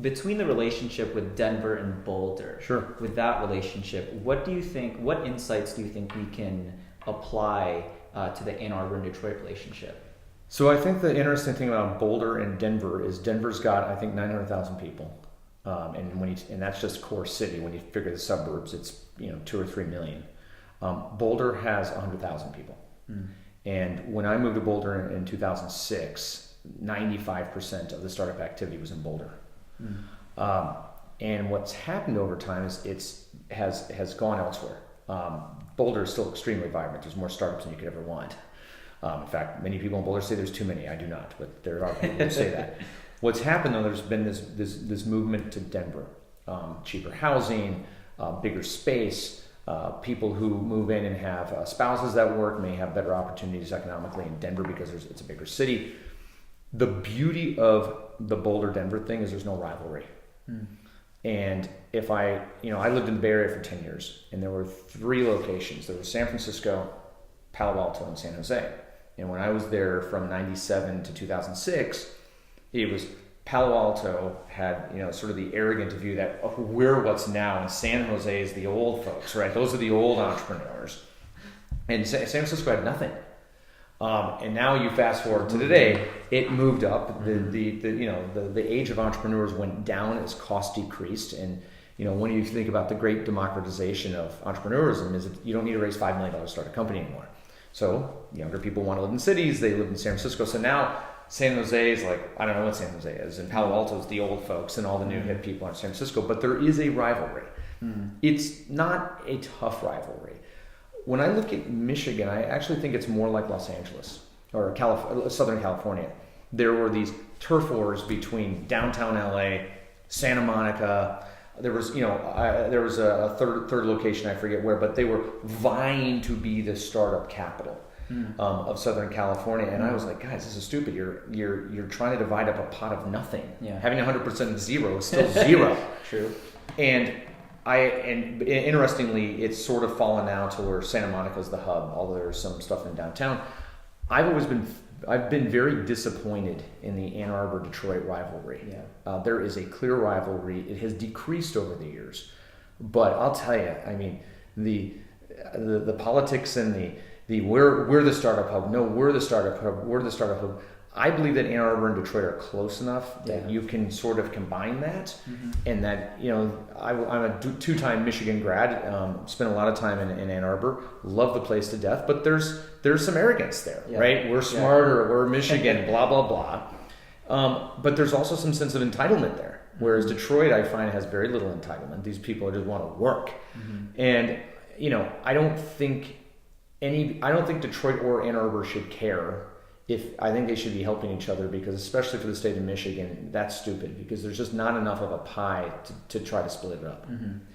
between the relationship with Denver and Boulder, Sure. with that relationship, what insights do you think we can apply to the Ann Arbor and Detroit relationship? So I think the interesting thing about Boulder and Denver is Denver's got, I think, 900,000 people. And that's just core city. When you figure the suburbs, it's 2 or 3 million. Boulder has 100,000 people. And when I moved to Boulder in 2006, 95% of the startup activity was in Boulder. And what's happened over time is has gone elsewhere. Boulder is still extremely vibrant. There's more startups than you could ever want. In fact, many people in Boulder say there's too many. I do not, but there are people who say that. What's happened though, there's been this movement to Denver, cheaper housing, bigger space. People who move in and have spouses that work may have better opportunities economically in Denver because it's a bigger city. The beauty of the Boulder-Denver thing is there's no rivalry. And if I lived in the Bay Area for 10 years, and there were 3 locations. There was San Francisco, Palo Alto, and San Jose. And when I was there from 97 to 2006, it was Palo Alto had, sort of the arrogant view that we're what's now, and San Jose is the old folks, right? Those are the old entrepreneurs. And San Francisco had nothing. And now you fast forward to today, it moved up. The age of entrepreneurs went down as cost decreased. And when you think about the great democratization of entrepreneurism, is that you don't need to raise $5 million to start a company anymore. So younger people want to live in cities. They live in San Francisco. So now San Jose is like, I don't know what San Jose is, and Palo Alto is the old folks, and all the new hip people are in San Francisco. But there is a rivalry. It's not a tough rivalry. When I look at Michigan, I actually think it's more like Los Angeles or Southern California. There were these turf wars between downtown LA, Santa Monica. There was, a third location, I forget where, but they were vying to be the startup capital of Southern California. And I was like, guys, this is stupid. You're trying to divide up a pot of nothing. Yeah. Having 100% of zero is still zero. True. And interestingly, it's sort of fallen now to where Santa Monica is the hub, although there's some stuff in downtown. I've been very disappointed in the Ann Arbor-Detroit rivalry. Yeah. There is a clear rivalry. It has decreased over the years, but I'll tell you, I mean, the politics and the we're the startup hub. No, we're the startup hub. We're the startup hub. I believe that Ann Arbor and Detroit are close enough that you can sort of combine that, and that I'm a 2-time Michigan grad. Spent a lot of time in Ann Arbor. Love the place to death, but there's some arrogance there, right? We're smarter. We're Michigan. Blah blah blah. But there's also some sense of entitlement there. Whereas Detroit, I find, has very little entitlement. These people just want to work, and I don't think Detroit or Ann Arbor should care. I think they should be helping each other, because especially for the state of Michigan, that's stupid, because there's just not enough of a pie to try to split it up.